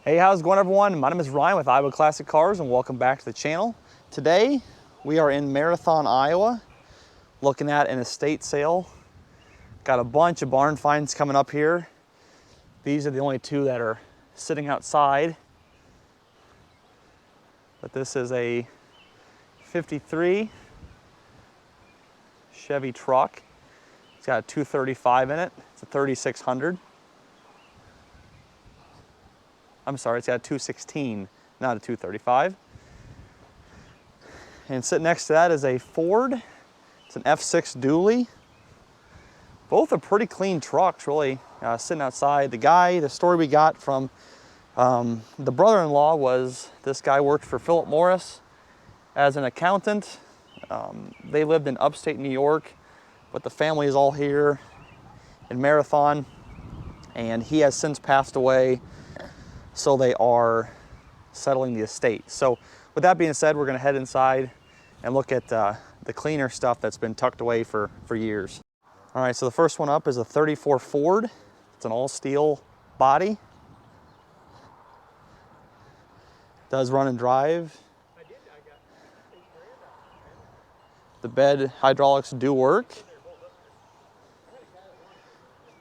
Hey, how's it going, everyone? My name is Ryan with Iowa Classic Cars, and welcome back to the channel. Today, we are in Marathon, Iowa, looking at an estate sale. Got a bunch of barn finds coming up here. These are the only two that are sitting outside. But this is a 53 Chevy truck. It's got a 235 in it. It's a 3600. I'm sorry, it's got a 216, not a 235. And sitting next to that is a Ford. It's an F6 dually. Both are pretty clean trucks, really, sitting outside. The story we got from the brother-in-law was this guy worked for Philip Morris as an accountant. They lived in upstate New York, but the family is all here in Marathon, and he has since passed away. So they are settling the estate. So with that being said, we're gonna head inside and look at the cleaner stuff that's been tucked away for years. All right, so the first one up is a 34 Ford. It's an all steel body. Does run and drive. The bed hydraulics do work.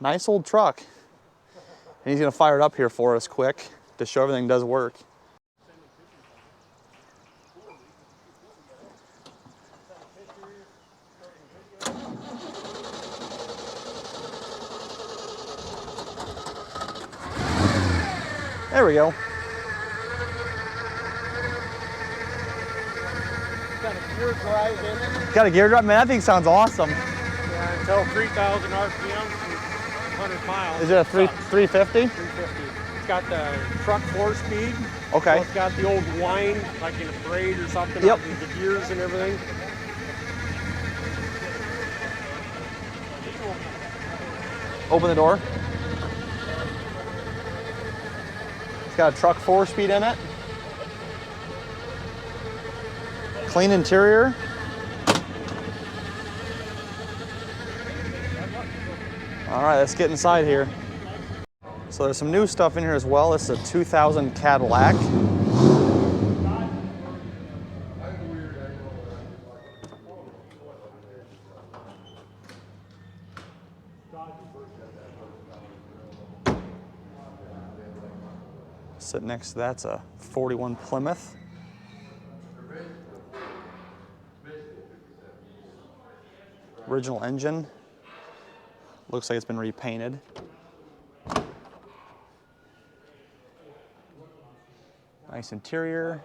Nice old truck. And he's gonna fire it up here for us quick to show everything does work. There we go. Got a gear drive in it. Got a gear drive? Man, that thing sounds awesome. Yeah, until 3,000 RPMs and 100 miles. Is it a 350? 350. It's got the truck 4-speed. Okay. So it's got the old whine, like in a parade or something. Yep. The gears and everything. Open the door. It's got a truck 4-speed in it. Clean interior. All right, let's get inside here. So there's some new stuff in here as well. This is a 2000 Cadillac. Sitting next to that's a 41 Plymouth. Original engine. Looks like it's been repainted. Nice interior.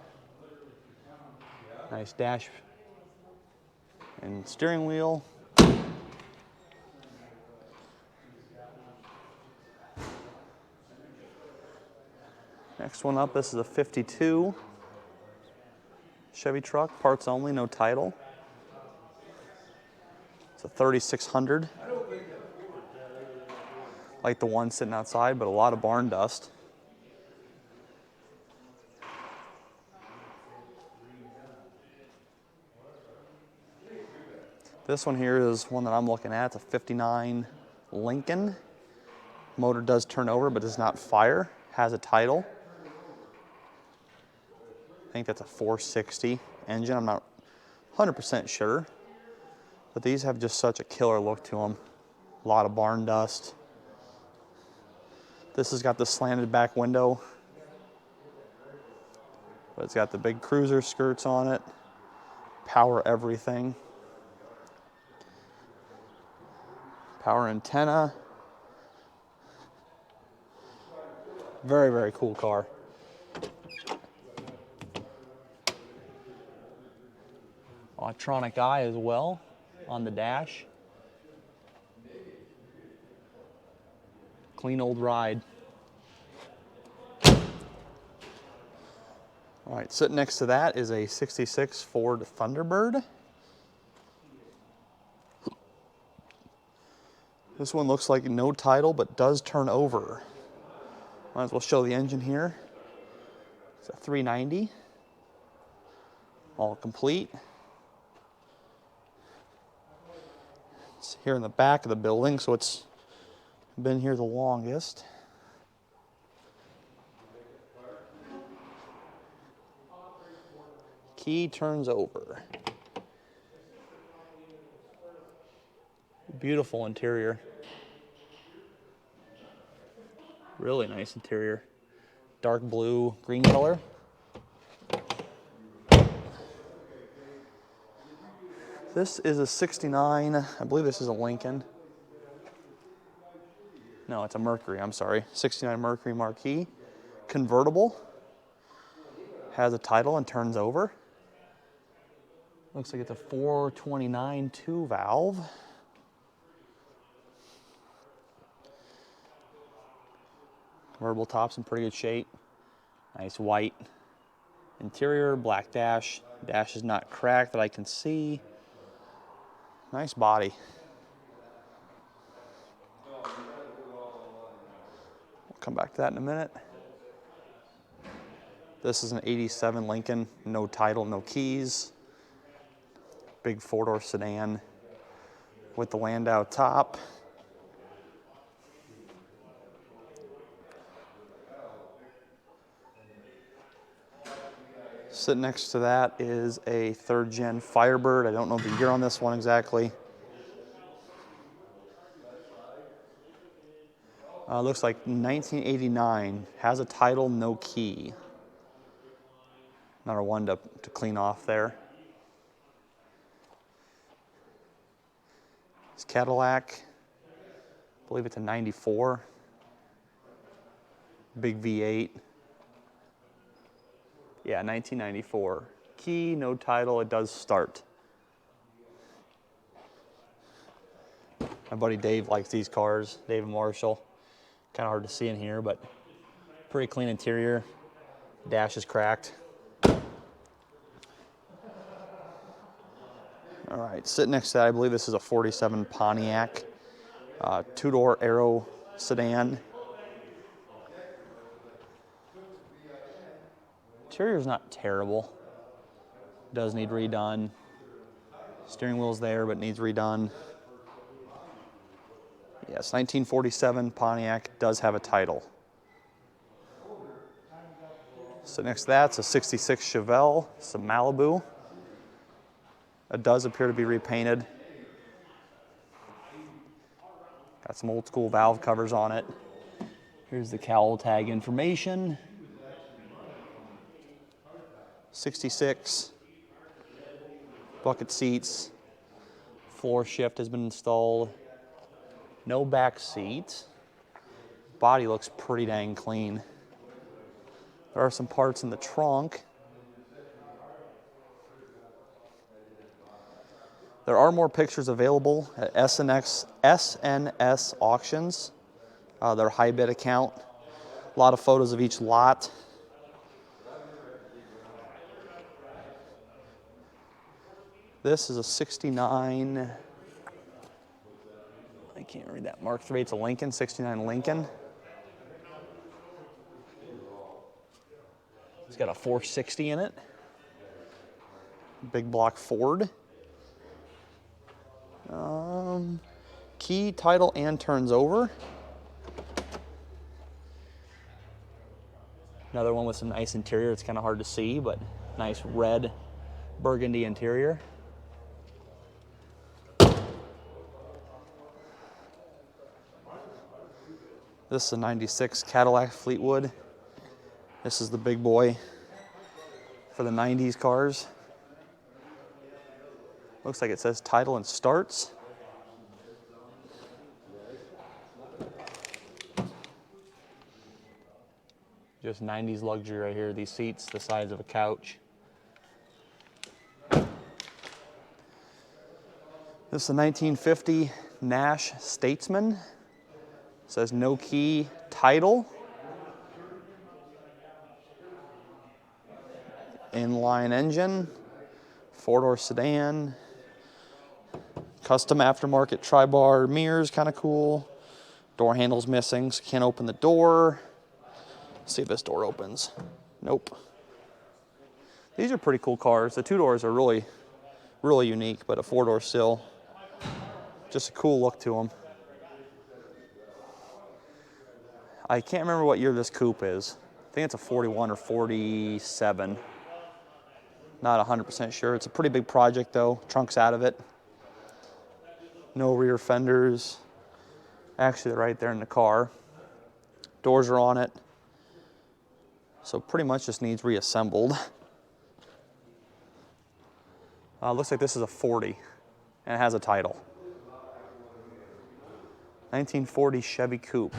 Nice dash and steering wheel. Next one up, this is a 52 Chevy truck, parts only, no title. It's a 3600. Like the one sitting outside, but a lot of barn dust. This one here is one that I'm looking at. It's a 59 Lincoln. Motor does turn over, but does not fire. Has a title. I think that's a 460 engine. I'm not 100% sure. But these have just such a killer look to them. A lot of barn dust. This has got the slanted back window. But it's got the big cruiser skirts on it. Power everything. Power antenna. Very, very cool car. Electronic eye as well on the dash. Clean old ride. All right, sitting next to that is a 66 Ford Thunderbird. This one looks like no title, but does turn over. Might as well show the engine here. It's a 390. All complete. It's here in the back of the building, so it's been here the longest. Key turns over. Beautiful interior. Really nice interior. Dark blue, green color. This is a 69, I believe this is a Lincoln. No, it's a Mercury, I'm sorry. 69 Mercury Marquis. Convertible. Has a title and turns over. Looks like it's a 429 2 valve. Convertible top's in pretty good shape. Nice white interior, black dash. Dash is not cracked that I can see. Nice body. We'll come back to that in a minute. This is an 87 Lincoln, no title, no keys. Big four-door sedan with the Landau top. Sitting next to that is a third-gen Firebird. I don't know the year on this one exactly. Looks like 1989. Has a title, no key. Another one to clean off there. It's Cadillac. I believe it's a 94. Big V8. Yeah, 1994. Key, no title, it does start. My buddy Dave likes these cars, Dave and Marshall. Kind of hard to see in here, but pretty clean interior. Dash is cracked. All right, sitting next to that, I believe this is a 47 Pontiac. Two-door Aero sedan. Interior's not terrible. Does need redone. Steering wheel's there, but needs redone. Yes, 1947 Pontiac, does have a title. So next to that's a 66 Chevelle, it's a Malibu. It does appear to be repainted. Got some old school valve covers on it. Here's the cowl tag information. 66. Bucket seats. Floor shift has been installed. No back seat. Body looks pretty dang clean. There are some parts in the trunk. There are more pictures available at SNS auctions, their high bid account. A lot of photos of each lot. This is a 69, I can't read that Mark III, it's a Lincoln, 69 Lincoln. It's got a 460 in it. Big block Ford. Key, title, and turns over. Another one with some nice interior. It's kind of hard to see, but nice red burgundy interior. This is a 96 Cadillac Fleetwood. This is the big boy for the 90s cars. Looks like it says title and starts. Just 90s luxury right here. These seats the size of a couch. This is a 1950 Nash Statesman. It says no key, title. Inline engine, four-door sedan. Custom aftermarket tri-bar mirrors, kind of cool. Door handle's missing, so can't open the door. Let's see if this door opens. Nope. These are pretty cool cars. The two doors are really, really unique, but a four-door still. Just a cool look to them. I can't remember what year this coupe is. I think it's a 41 or 47. Not 100% sure. It's a pretty big project though. Trunk's out of it. No rear fenders. Actually, they're right there in the car. Doors are on it. So pretty much just needs reassembled. Looks like this is a 40 and it has a title. 1940 Chevy Coupe.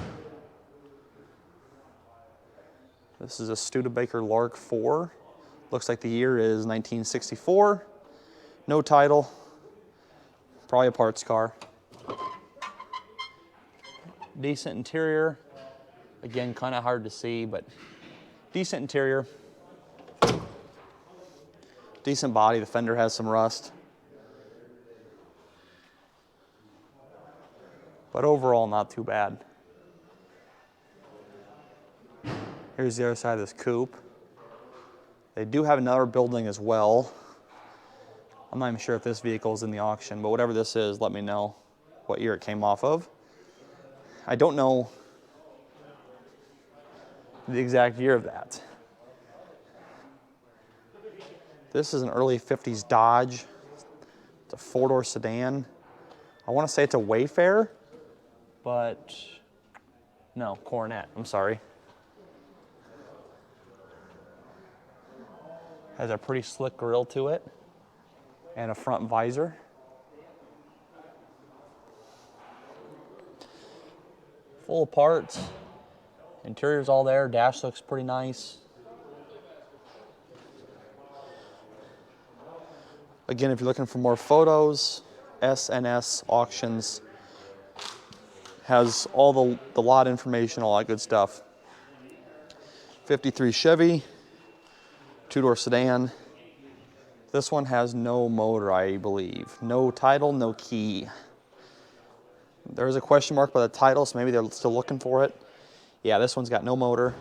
This is a Studebaker Lark 4. Looks like the year is 1964. No title. Probably a parts car. Decent interior. Again, kind of hard to see, but decent interior. Decent body. The fender has some rust. But overall, not too bad. Here's the other side of this coupe. They do have another building as well. I'm not even sure if this vehicle is in the auction, but whatever this is, let me know what year it came off of. I don't know the exact year of that. This is an early 50s Dodge. It's a four-door sedan. I want to say it's a Wayfarer, but no, Coronet, I'm sorry. Has a pretty slick grille to it and a front visor. Full of parts. Interior's all there. Dash looks pretty nice. Again, if you're looking for more photos, SNS Auctions has all the lot information, all that good stuff. 53 Chevy, two-door sedan. This one has no motor, I believe. No title, no key. There's a question mark by the title, so maybe they're still looking for it. Yeah, this one's got no motor.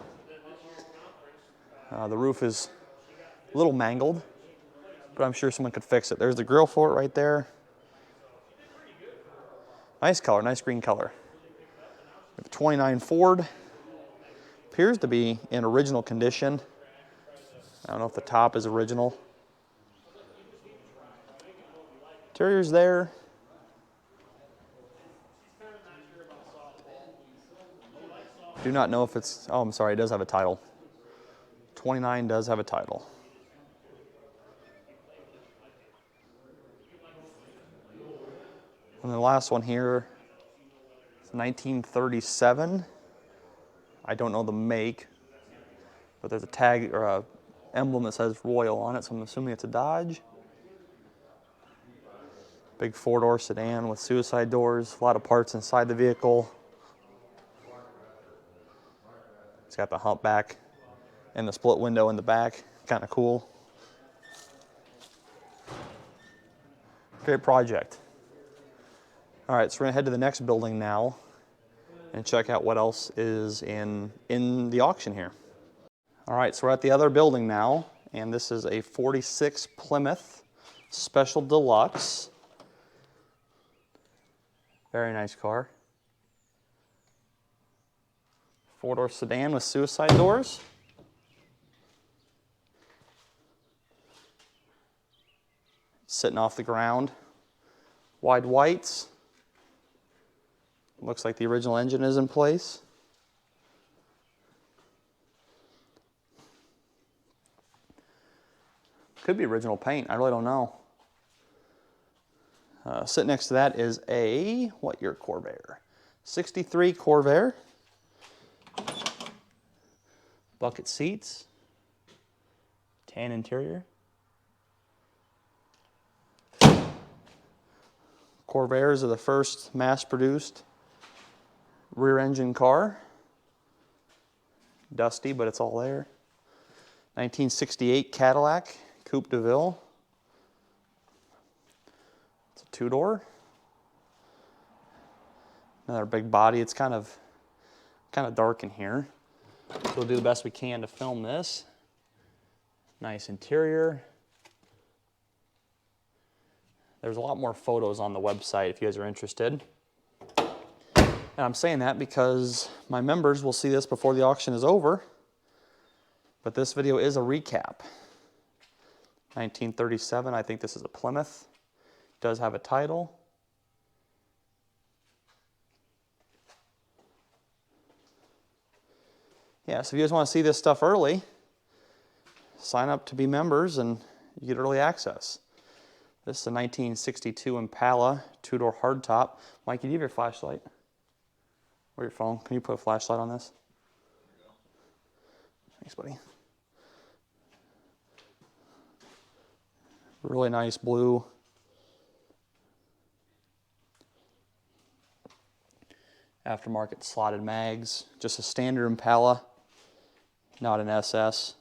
The roof is a little mangled, but I'm sure someone could fix it. There's the grill for it right there. Nice color, nice green color. We have a 29 Ford. Appears to be in original condition. I don't know if the top is original. Interior's there. Do not know if it's, oh, I'm sorry, it does have a title. 29 does have a title. And the last one here is 1937. I don't know the make, but there's a tag or a emblem that says Royal on it, so I'm assuming it's a Dodge. Big four-door sedan with suicide doors, a lot of parts inside the vehicle. It's got the hump back and the split window in the back, kind of cool. Great project. All right, so we're gonna head to the next building now and check out what else is in the auction here. All right, so we're at the other building now, and this is a 46 Plymouth Special Deluxe. Very nice car. Four-door sedan with suicide doors. Sitting off the ground. Wide whites. Looks like the original engine is in place. Could be original paint, I really don't know. Sitting next to that is a, what year Corvair? 63 Corvair. Bucket seats. Tan interior. Corvairs are the first mass-produced rear engine car. Dusty, but it's all there. 1968 Cadillac Coupe de Ville. It's a two-door. Another big body. It's kind of dark in here. So we'll do the best we can to film this. Nice interior. There's a lot more photos on the website if you guys are interested. And I'm saying that because my members will see this before the auction is over. But this video is a recap. 1937, I think this is a Plymouth. Does have a title. Yeah, so if you guys want to see this stuff early, sign up to be members and you get early access. This is a 1962 Impala, two-door hardtop. Mike, do you have your flashlight? Or your phone? Can you put a flashlight on this? There you go. Thanks, buddy. Really nice blue. Aftermarket slotted mags. Just a standard Impala, not an SS.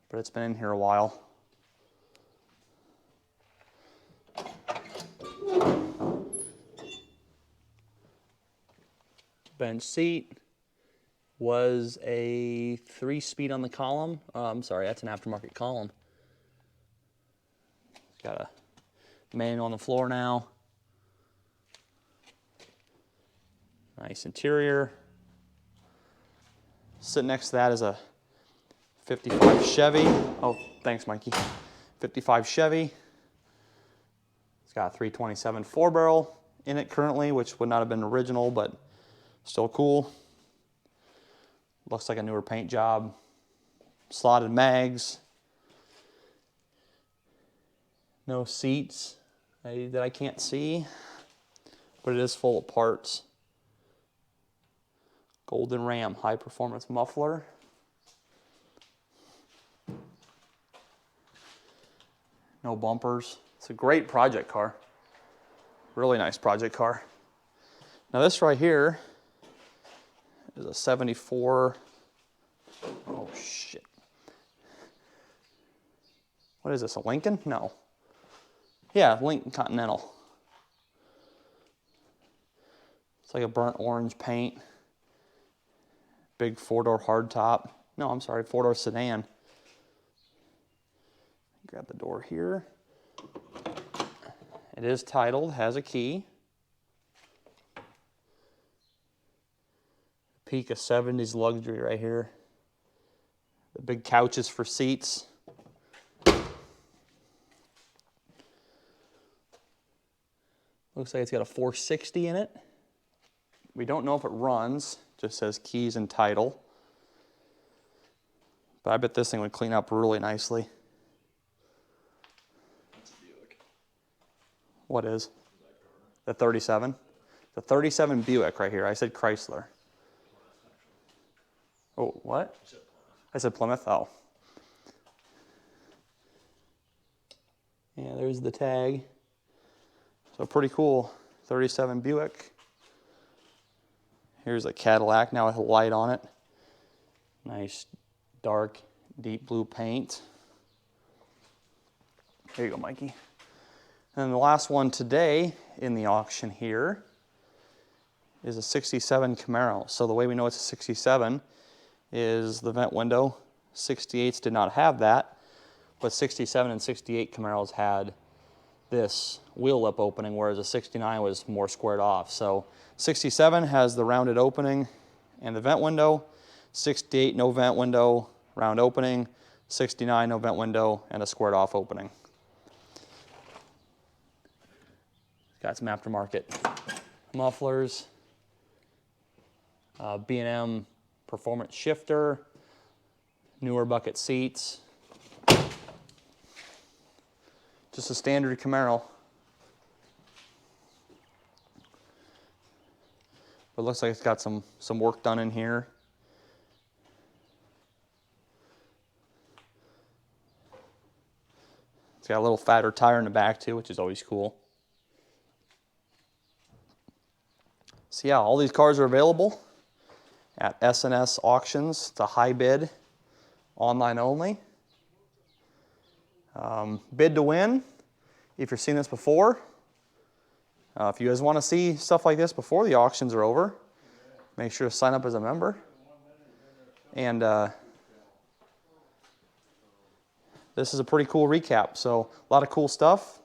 But it's been in here a while. Bench seat. Was a 3-speed on the column. I'm sorry, that's an aftermarket column. It's got a manual on the floor now. Nice interior. Sitting next to that is a 55 Chevy. Oh, thanks, Mikey. 55 Chevy. It's got a 327 4-barrel in it currently, which would not have been original, but still cool. Looks like a newer paint job. Slotted mags. No seats that I can't see, but it is full of parts. Golden Ram high performance muffler. No bumpers. It's a great project car. Really nice project car. Now this right here is a 74. Oh shit. What is this, a Lincoln? No. Yeah, Lincoln Continental. It's like a burnt orange paint. Big 4-door hardtop. No, I'm sorry, 4-door sedan. Grab the door here. It is titled, has a key. Peak of 70s luxury right here. The big couches for seats. Looks like it's got a 460 in it. We don't know if it runs. Just says keys and title. But I bet this thing would clean up really nicely. That's a Buick. What is? The 37? The 37 Buick right here. I said Chrysler. Oh, what? I said Plymouth. Oh. Yeah, there's the tag. So pretty cool. 37 Buick. Here's a Cadillac now with a light on it. Nice dark deep blue paint. There you go, Mikey. And the last one today in the auction here is a 67 Camaro. So the way we know it's a 67 is the vent window. 68s did not have that, but 67 and 68 Camaros had this wheel lip opening, whereas a 69 was more squared off. So 67 has the rounded opening and the vent window. 68 no vent window, round opening. 69 no vent window and a squared off opening. Got some aftermarket mufflers, B&M performance shifter, newer bucket seats. Just a standard Camaro. But it looks like it's got some work done in here. It's got a little fatter tire in the back too, which is always cool. So yeah, all these cars are available at S&S Auctions. It's a high bid, online only. Bid to win. If you've seen this before, if you guys want to see stuff like this before the auctions are over, make sure to sign up as a member. And this is a pretty cool recap. So a lot of cool stuff.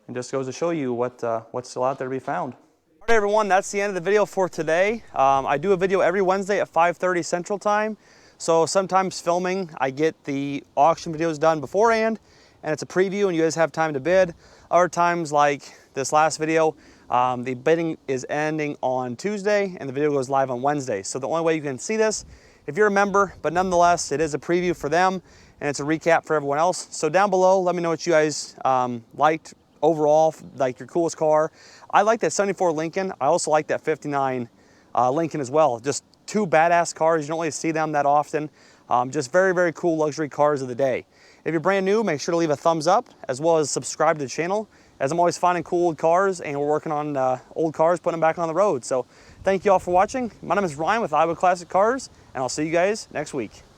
And just goes to show you what's still out there to be found. All right, everyone, that's the end of the video for today. I do a video every Wednesday at 5:30 Central Time. So sometimes filming, I get the auction videos done beforehand, and it's a preview and you guys have time to bid. Other times, like this last video, the bidding is ending on Tuesday and the video goes live on Wednesday. So the only way you can see this, if you're a member, but nonetheless, it is a preview for them and it's a recap for everyone else. So down below, let me know what you guys liked overall, like your coolest car. I like that 74 Lincoln. I also like that 59 Lincoln as well. Just two badass cars. You don't really see them that often. Just very, very cool luxury cars of the day. If you're brand new, make sure to leave a thumbs up as well as subscribe to the channel, as I'm always finding cool old cars and we're working on old cars, putting them back on the road. So thank you all for watching. My name is Ryan with Iowa Classic Cars, and I'll see you guys next week.